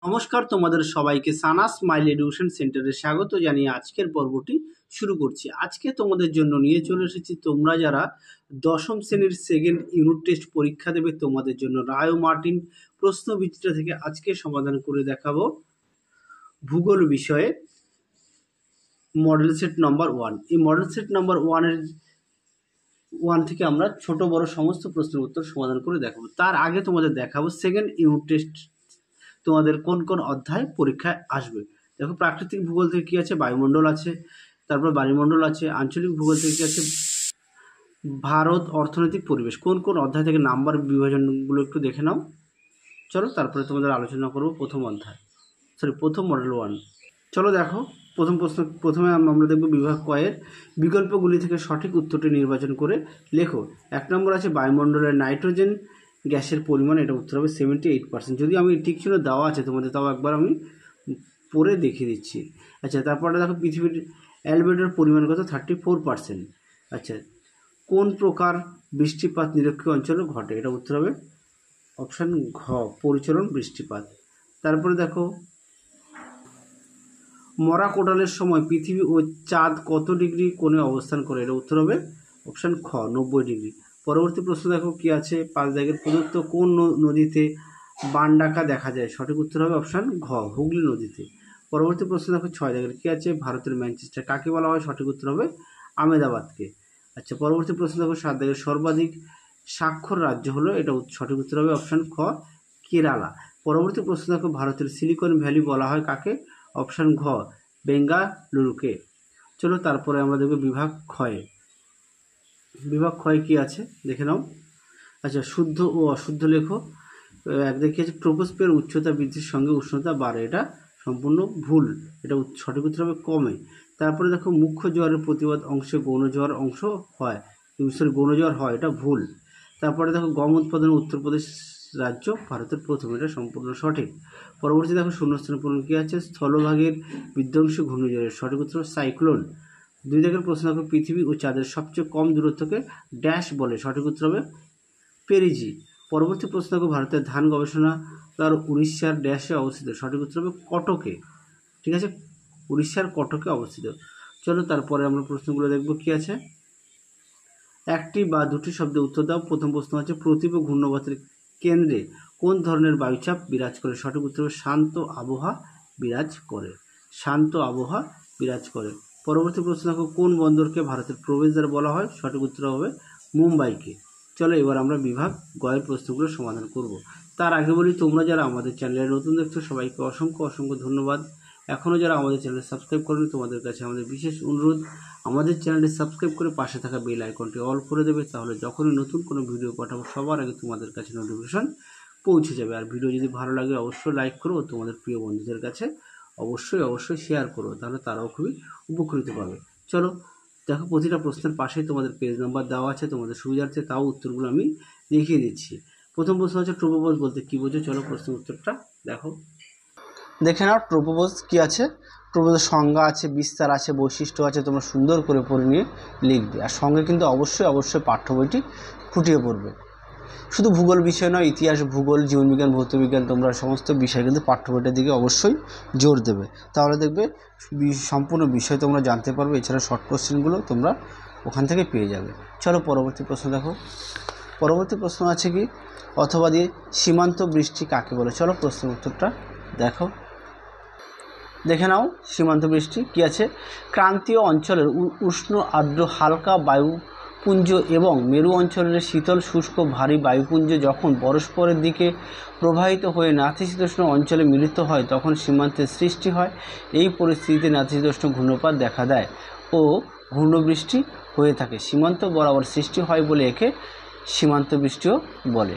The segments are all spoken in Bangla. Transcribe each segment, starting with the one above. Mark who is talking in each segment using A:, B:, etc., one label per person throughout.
A: নমস্কার, তোমাদের সবাইকে সানা স্মাইল এডুকেশন সেন্টারে স্বাগত জানিয়ে আজকের পর্বটি শুরু করছি। আজকে তোমাদের জন্য নিয়ে চলে এসেছি তোমরা যারা দশম শ্রেণীর সেকেন্ড ইউনিট টেস্ট পরীক্ষা দেবে তোমাদের জন্য রায় ও মার্টিন প্রশ্নবিচিত্রা থেকে আজকে সমাধান করে দেখাবো ভূগোল বিষয়ে মডেল সেট নাম্বার 1। এই মডেল সেট নাম্বার 1 থেকে আমরা ছোট বড় সমস্ত প্রশ্নের উত্তর সমাধান করে দেখাবো। তার আগে তোমাদের দেখাবো সেকেন্ড ইউনিট টেস্ট তোমাদের কোন কোন অধ্যায় পরীক্ষায় আসবে। দেখো, প্রাকৃতিক ভূগোল থেকে কি আছে, বায়ুমণ্ডল আছে, তারপর বায়ুমণ্ডল আছে। আঞ্চলিক ভূগোল থেকে কি আছে, ভারত, অর্থনৈতিক পরিবেশ। কোন কোন অধ্যায় থেকে নাম্বার বিভাজনগুলো একটু দেখে নাও। চলো তারপরে তোমাদের আলোচনা করব প্রথম মডেল 1। চলো দেখো, প্রথমে আমরা দেখব বিভাগ কয়ের বিকল্পগুলি থেকে সঠিক উত্তরটি নির্বাচন করে লেখো। 1 নম্বর আছে বায়ুমণ্ডলের নাইট্রোজেন গ্যাসের পরিমাণ, এটা উত্তর হবে 78%। যদি আমি ঠিক ছিল দেওয়া আছে তোমাদের, তাও একবার আমি পড়ে দেখিয়ে দিচ্ছি। আচ্ছা, তারপরে দেখো পৃথিবীর অ্যালবেডোর পরিমাণ কত, 34%। আচ্ছা, কোন প্রকার বৃষ্টিপাত নিরক্ষীয় অঞ্চলে ঘটে, এটা উত্তর হবে অপশান ঘ, পরিচলন বৃষ্টিপাত। তারপরে দেখো মরা কোটালের সময় পৃথিবী ও চাঁদ কত ডিগ্রি কোণে অবস্থান করে, এটা উত্তর হবে অপশান খ, 90 ডিগ্রি। পরবর্তী প্রশ্ন দেখো কি আছে, 5 দাগের প্রদত্ত কোন নদীতে বানডাকা দেখা যায়, সঠিক উত্তর হবে অপশান ঘ, হুগলি নদীতে। পরবর্তী প্রশ্ন দেখো 6 দাগের কি আছে, ভারতের ম্যানচেস্টার কাকে বলা হয়, সঠিক উত্তর হবে আহমেদাবাদকে। আচ্ছা, পরবর্তী প্রশ্ন দেখো 7 দাগের সর্বাধিক স্বাক্ষর রাজ্য হলো, এটা সঠিক উত্তর হবে অপশান খ, কেরালা। পরবর্তী প্রশ্ন দেখো ভারতের সিলিকন ভ্যালি বলা হয় কাকে, অপশান ঘ, বেঙ্গালুরুকে। চলো তারপরে আমরা দেখব বিভাগ ক্ষয় কি আছে দেখে নাও। আচ্ছা, শুদ্ধ ও অশুদ্ধ লেখো। এক দেখে আছে ট্রোপোস্ফিয়ার উচ্চতা বৃদ্ধির সঙ্গে উষ্ণতা বাড়ে, এটা সম্পূর্ণ ভুল, এটা সঠিক উত্তর হবে কমে। তারপরে দেখো মুখ্য জোয়ারের প্রতিবাদ অংশে গৌণ জোয়ার হয়, এটা ভুল। তারপরে দেখো গম উৎপাদনে উত্তরপ্রদেশ রাজ্য ভারতের প্রথম, এটা সম্পূর্ণ সঠিক। পরবর্তী দেখো শূন্যস্থান পূরণ কি আছে, স্থলভাগের বিধ্বংসী ঘূর্ণিঝড়ের, সঠিক উত্তর সাইক্লোন। 2 দাগের প্রশ্ন দেখো পৃথিবী ও চাঁদের সবচেয়ে কম দূরত্বকে ড্যাশ বলে, সঠিক উত্তর হবে পেরিজি। পরবর্তী প্রশ্ন দেখো ভারতের ধান গবেষণাগার উড়িষ্যার ড্যাশে অবস্থিত, সঠিক উত্তর হবে কটকে। ঠিক আছে, উড়িষ্যার কটকে অবস্থিত। চলো তারপরে আমরা প্রশ্নগুলো দেখব কি আছে। একটি বা দুটি শব্দে উত্তর দাও। প্রথম প্রশ্ন হচ্ছে প্রতীপ ঘূর্ণবাতের কেন্দ্রে কোন ধরনের বায়ুচাপ বিরাজ করে, সঠিক উত্তর হবে শান্ত আবহাওয়া বিরাজ করে। পরবর্তী প্রশ্ন দেখো কোন বন্দরকে ভারতের প্রবেশদ্বার বলা হয়, সঠিক উত্তর হবে মুম্বাইকে। চলো এবার আমরা বিভাগ গয়ের প্রশ্নগুলো সমাধান করব। তার আগে বলি, তোমরা যারা আমাদের চ্যানেলে নতুন দেখছো সবাইকে অসংখ্য ধন্যবাদ। এখনও যারা আমাদের চ্যানেল সাবস্ক্রাইব করেনি তোমাদের কাছে আমাদের বিশেষ অনুরোধ, আমাদের চ্যানেলটি সাবস্ক্রাইব করে পাশে থাকা বেল আইকনটি অল করে দেবে, তাহলে যখনই নতুন কোনো ভিডিও পাঠাবো সবার আগে তোমাদের কাছে নোটিফিকেশন পৌঁছে যাবে। আর ভিডিও যদি ভালো লাগে অবশ্যই লাইক করো, তোমাদের প্রিয় বন্ধুদের কাছে অবশ্যই শেয়ার করো, তাহলে তারাও খুবই উপকৃত পাবে। চলো দেখো, প্রতিটা প্রশ্নের পাশেই তোমাদের পেজ নাম্বার দেওয়া আছে, তোমাদের সুবিধার্থে তাও উত্তরগুলো আমি দেখিয়ে দিচ্ছি। প্রথম প্রশ্ন হচ্ছে ট্রোপোপজ বলতে কি বোঝো, চলো প্রশ্নের উত্তরটা দেখে নাও। ট্রোপোপজ কি আছে, ট্রোপোপজের সংজ্ঞা আছে, বিস্তার আছে, বৈশিষ্ট্য আছে, তোমরা সুন্দর করে পড়ে নিয়ে লিখবে। আর সঙ্গে কিন্তু অবশ্যই পাঠ্য বইটি খুঁটিয়ে পড়বে। শুধু ভূগোল বিষয় নয়, ইতিহাস, ভূগোল, জীবনবিজ্ঞান, ভৌতবিজ্ঞান, তোমরা সমস্ত বিষয় কিন্তু পাঠ্য বইটার দিকে অবশ্যই জোর দেবে, তাহলে দেখবে সম্পূর্ণ বিষয় তোমরা জানতে পারবে। এছাড়া শর্ট কোশ্চেনগুলো তোমরা ওখান থেকে পেয়ে যাবে। চলো পরবর্তী প্রশ্ন দেখো। পরবর্তী প্রশ্ন আছে কি, অথবা দিয়ে সীমান্ত বৃষ্টি কাকে বলে, চলো প্রশ্নের উত্তরটা দেখে নাও। সীমান্ত বৃষ্টি কি আছে, ক্রান্তীয় অঞ্চলের উষ্ণ আর্দ্র হালকা বায়ুপুঞ্জ এবং মেরু অঞ্চলের শীতল শুষ্ক ভারী বায়ুপুঞ্জ যখন পরস্পরের দিকে প্রবাহিত হয়ে নাতিশীতোষ্ণ অঞ্চলে মিলিত হয় তখন সীমান্তের সৃষ্টি হয়। এই পরিস্থিতিতে নাতিশীতোষ্ণ ঘূর্ণপাত দেখা দেয় ও ঘূর্ণবৃষ্টি হয়ে থাকে। সীমান্ত বরাবর সৃষ্টি হয় বলে একে সীমান্ত বৃষ্টিও বলে।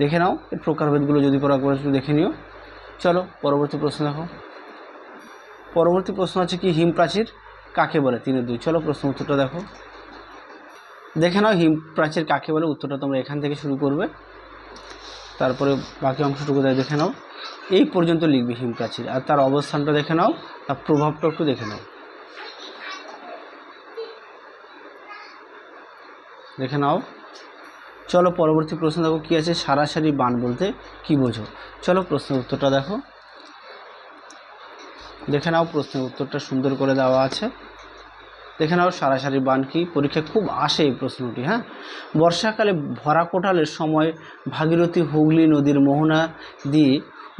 A: দেখে নাও এর প্রকারভেদগুলো, যদি পড়া করে দেখে নিও। চলো পরবর্তী প্রশ্ন দেখো। পরবর্তী প্রশ্ন আছে কি, হিমপ্রাচীর কাকে বলে, 3-2। চলো প্রশ্ন উত্তরটা দেখে নাও। হিমপ্রাচীর কাকে বলে, উত্তরটা তোমরা এখান থেকে শুরু করবে, তারপরে বাকি অংশটুকু দেখে নাও। এই পর্যন্ত লিখবে হিমপ্রাচীর, আর তার অবস্থানটা দেখে নাও, তার প্রভাবটা একটু দেখে নাও। চলো পরবর্তী প্রশ্ন দেখো কি আছে, সারাসারি বান বলতে কি বোঝো, চলো প্রশ্নের উত্তরটা দেখো। দেখে নাও প্রশ্নের উত্তরটা সুন্দর করে দেওয়া আছে। দেখে নাও সারাসারি বান কি, পরীক্ষায় খুব আসে এই প্রশ্নটি। হ্যাঁ, বর্ষাকালে ভরা কোটালের সময় ভাগীরথী হুগলি নদীর মোহনা দিয়ে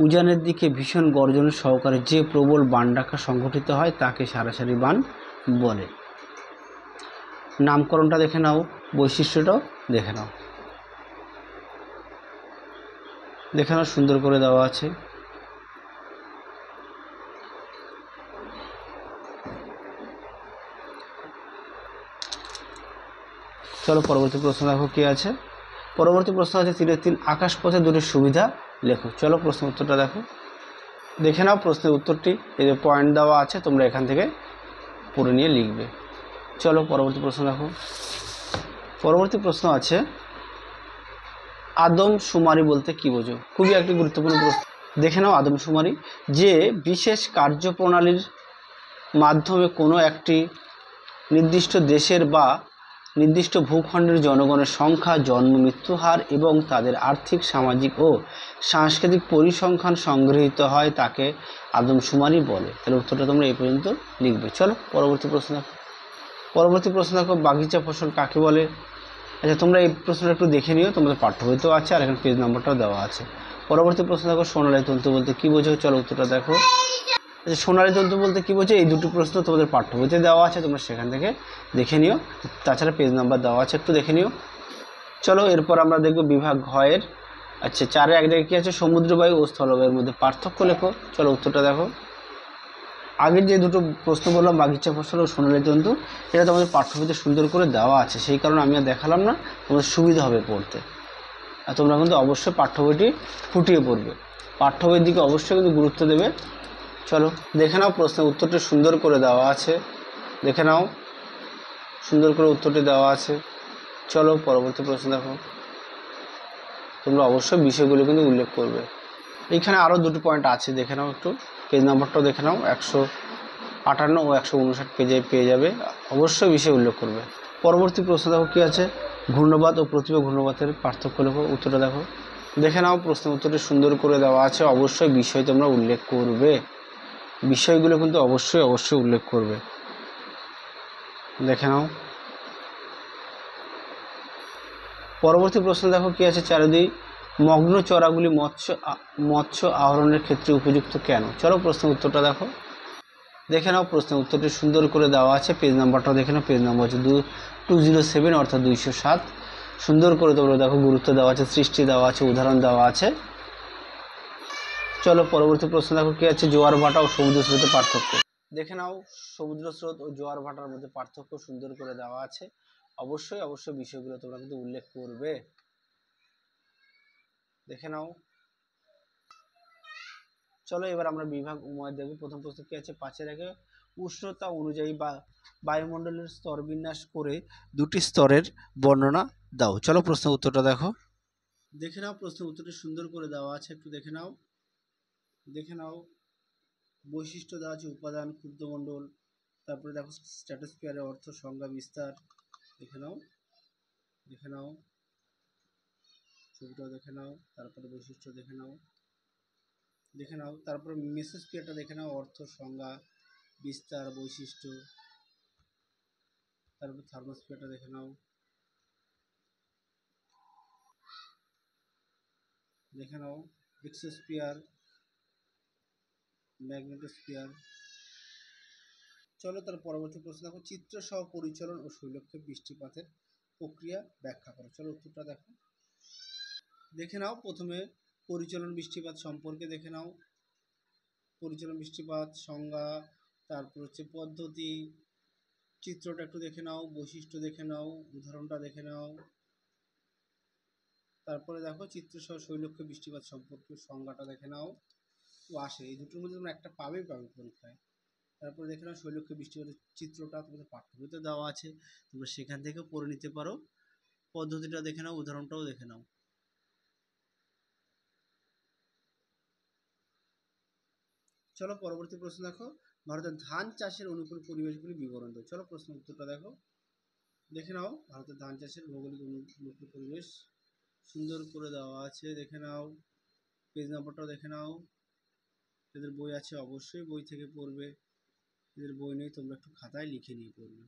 A: উজানের দিকে ভীষণ গর্জন সহকারে যে প্রবল বান ডাকা সংঘটিত হয় তাকে সারাসারি বান বলে। নামকরণটা দেখে নাও, বৈশিষ্ট্যটাও দেখে নাও। দেখে নাও সুন্দর করে দেওয়া আছে। চলো পরবর্তী প্রশ্ন দেখো কি আছে। পরবর্তী প্রশ্ন আছে 3-3 আকাশপথে দুটি সুবিধা লেখো। চলো প্রশ্ন উত্তরটা দেখো। দেখে নাও প্রশ্নের উত্তরটি, এই যে পয়েন্ট দেওয়া আছে তোমরা এখান থেকে পড়ে নিয়ে লিখবে। চলো পরবর্তী প্রশ্ন দেখো। পরবর্তী প্রশ্ন আছে আদমশুমারি বলতে কি বোঝো। খুবই একটি গুরুত্বপূর্ণ প্রশ্ন। দেখে নাও আদমশুমারি যে বিশেষ কার্যপ্রণালীর মাধ্যমে কোনো একটি নির্দিষ্ট দেশের বা নির্দিষ্ট ভূখণ্ডের জনগণের সংখ্যা, জন্ম মৃত্যু হার এবং তাদের আর্থিক, সামাজিক ও সাংস্কৃতিক পরিসংখ্যান সংগৃহীত হয় তাকে আদমশুমারি বলে। তাহলে উত্তরটা তোমরা এই পর্যন্ত লিখবে। চলো পরবর্তী প্রশ্ন দেখো। পরবর্তী প্রশ্ন দেখো বাগিচা ফসল কাকে বলে। আচ্ছা তোমরা এই প্রশ্নটা একটু দেখে নিও, তোমাদের পাঠ্য বইতেও আছে আর এখানে পেজ নাম্বারটাও দেওয়া আছে। পরবর্তী প্রশ্ন দেখো সোনালী তন্তু বলতে কী বোঝো। চলো উত্তরটা দেখো। আচ্ছা সোনালী তন্তু বলতে কী বোঝো, এই দুটো প্রশ্ন তোমাদের পাঠ্য বইতে দেওয়া আছে, তোমরা সেখান থেকে দেখে নিও। তাছাড়া পেজ নাম্বার দেওয়া আছে, একটু দেখে নিও। চলো এরপর আমরা দেখব বিভাগ ঘয়ের। আচ্ছা 4-এ এক জায়গায় কী আছে, সমুদ্রবায়ু ও স্থলবায়ুর মধ্যে পার্থক্য লেখো। চলো উত্তরটা দেখো। আগের যে দুটো প্রশ্ন বললাম বাগিচা ফসল ও সোনালী তন্তু, এটা তোমাদের পাঠ্যবইতে সুন্দর করে দেওয়া আছে, সেই কারণে আমি আর দেখালাম না, তোমাদের সুবিধা হবে পড়তে। আর তোমরা কিন্তু অবশ্যই পাঠ্য বইটি ফুটিয়ে পড়বে, পাঠ্য বইয়ের দিকে অবশ্যই কিন্তু গুরুত্ব দেবে। চলো দেখে নাও প্রশ্নের উত্তরটি সুন্দর করে দেওয়া আছে। দেখে নাও সুন্দর করে উত্তরটি দেওয়া আছে। চলো পরবর্তী প্রশ্ন দেখো। তোমরা অবশ্যই বিষয়গুলো কিন্তু উল্লেখ করবে। এইখানে আরও দুটো পয়েন্ট আছে, দেখে নাও একটু, পেজ নাম্বারটাও দেখে নাও। 158 ও 159 পেজে পেয়ে যাবে, অবশ্যই বিষয় উল্লেখ করবে। পরবর্তী প্রশ্ন দেখো কী আছে, ঘূর্ণবাত ও প্রতিভা ঘূর্ণবাতের পার্থক্য লেখো। উত্তরটা দেখো। দেখে নাও প্রশ্নের উত্তরটি সুন্দর করে দেওয়া আছে, অবশ্যই বিষয় তোমরা উল্লেখ করবে, বিষয়গুলো কিন্তু অবশ্যই উল্লেখ করবে। দেখে নাও পরবর্তী প্রশ্ন দেখো কি আছে, 4-2 মগ্ন চড়াগুলি মৎস্য আহরণের ক্ষেত্রে উপযুক্ত কেন। চলো প্রশ্নের উত্তরটা দেখো। দেখে নাও প্রশ্নের উত্তরটি সুন্দর করে দেওয়া আছে, পেজ নাম্বারটাও দেখে নাও, পেজ নাম্বার হচ্ছে 207 অর্থাৎ 207। সুন্দর করে তোমরা দেখো, গুরুত্ব দেওয়া আছে, সৃষ্টি দেওয়া আছে, উদাহরণ দেওয়া আছে। চলো পরবর্তী প্রশ্ন দেখো কি আছে, জোয়ার ভাটা ও সমুদ্র স্রোতের পার্থক্য। দেখে নাও সমুদ্র স্রোত ও জোয়ার ভাটার মধ্যে পার্থক্য সুন্দর করে দেওয়া আছে, অবশ্যই বিষয়গুলো তোমরা কিন্তু উল্লেখ করবে। দেখে নাও। চলো এবার আমরা বিভাগ উময় দেখব। প্রথম প্রশ্ন কি আছে, 5-এ উষ্ণতা অনুযায়ী বা বায়ুমণ্ডলের স্তর বিন্যাস করে দুটি স্তরের বর্ণনা দাও। চলো প্রশ্নের উত্তরটা দেখো। দেখে নাও প্রশ্নের উত্তরটি সুন্দর করে দেওয়া আছে, একটু দেখে নাও। দেখে নাও বৈশিষ্ট্য দেওয়া আছে, উপাদান, ক্ষুদ্রমণ্ডল, তারপরে দেখো স্ট্র্যাটোস্ফিয়ারের অর্থ, সংজ্ঞা, বিস্তার। দেখে নাও, দেখে নাও ছবিটাও দেখে নাও, তারপরে বৈশিষ্ট্য দেখে নাও। দেখে নাও তারপরে মেসোস্ফিয়ারটা দেখে নাও, অর্থ, সংজ্ঞা, বিস্তার, বৈশিষ্ট্য। তারপর থার্মোস্ফিয়ারটা দেখে নাও। দেখে নাও এক্সোস্ফিয়ার, ম্যাগনেটোস্ফিয়ার। চলো তার পরবর্তী প্রশ্ন দেখো, চিত্র সহ পরিচলন ও শৈলক্ষে বৃষ্টিপাতের প্রক্রিয়া ব্যাখ্যা করো। চলো উত্তরটা দেখো। দেখে নাও প্রথমে পরিচলন বৃষ্টিপাত সম্পর্কে দেখে নাও, পরিচলন বৃষ্টিপাত সংজ্ঞা, তারপর হচ্ছে পদ্ধতি, চিত্রটা একটু দেখে নাও, বৈশিষ্ট্য দেখে নাও, উদাহরণটা দেখে নাও। তারপরে দেখো চিত্র সহ শৈলক্ষে বৃষ্টিপাত সম্পর্কে সংজ্ঞাটা দেখে নাও। তো আসে এই দুটোর মধ্যে তোমরা একটা পাবে পরীক্ষায়। তারপরে দেখে নাও শৈলক্ষে বৃষ্টিপাতের চিত্রটা তোমাদের পাঠ্যবইতে দেওয়া আছে, তোমরা সেখান থেকেও পড়ে নিতে পারো। পদ্ধতিটা দেখে নাও, উদাহরণটাও দেখে নাও। চলো পরবর্তী প্রশ্ন দেখো, ভারতের ধান চাষের অনুকূল পরিবেশগুলি বিবরণ দাও। চলো প্রশ্ন উত্তরটা দেখো। দেখে নাও ভারতের ধান চাষের ভৌগোলিক অনুকূল পরিবেশ সুন্দর করে দেওয়া আছে, দেখে নাও। পেজ নাম্বারটাও দেখে নাও, এদের বই আছে অবশ্যই বই থেকে পড়বে, এদের বই নেই তোমরা একটু খাতায় লিখে নিয়ে পড়বে।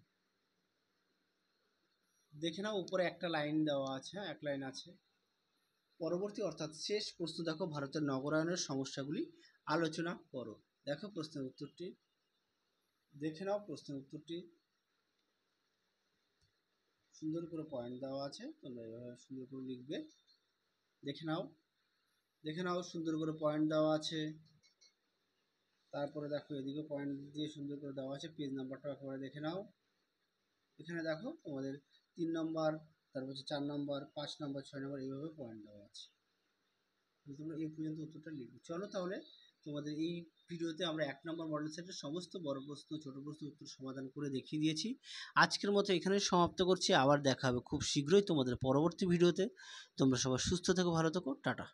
A: দেখে নাও উপরে একটা লাইন দেওয়া আছে, এক লাইন আছে। পরবর্তী অর্থাৎ শেষ প্রশ্ন দেখো, ভারতের নগরায়নের সমস্যাগুলি আলোচনা করো। দেখো প্রশ্নের উত্তরটি, দেখে নাও প্রশ্নের উত্তরটি। সুন্দর করে পয়েন্ট দেওয়া আছে, তোমরা এভাবে সুন্দর করে লিখবে। দেখে নাও, দেখে নাও সুন্দর করে পয়েন্ট দেওয়া আছে। তারপরে দেখো এদিকে পয়েন্ট দিয়ে সুন্দর করে দেওয়া আছে, পেজ নাম্বারটা একেবারে দেখে নাও। এখানে দেখো তোমাদের 3 নম্বর, তারপর হচ্ছে 4 নম্বর, 5 নম্বর, 6 নম্বর এইভাবে পয়েন্ট দেওয়া আছে। তোমরা এই পর্যন্ত উত্তরটা লিখবে। চলো তাহলে তোমাদের এই ভিডিওতে আমরা 1 নম্বর মডেল সেটের সমস্ত বড় প্রশ্ন ছোট প্রশ্ন উত্তর সমাধান করে দেখিয়ে দিয়েছি। আজকের মতো এখানে সমাপ্ত করছি, আবার দেখা হবে খুব শীঘ্রই তোমাদের পরবর্তী ভিডিওতে। তোমরা সবাই সুস্থ থেকো, ভালো থেকো, টাটা।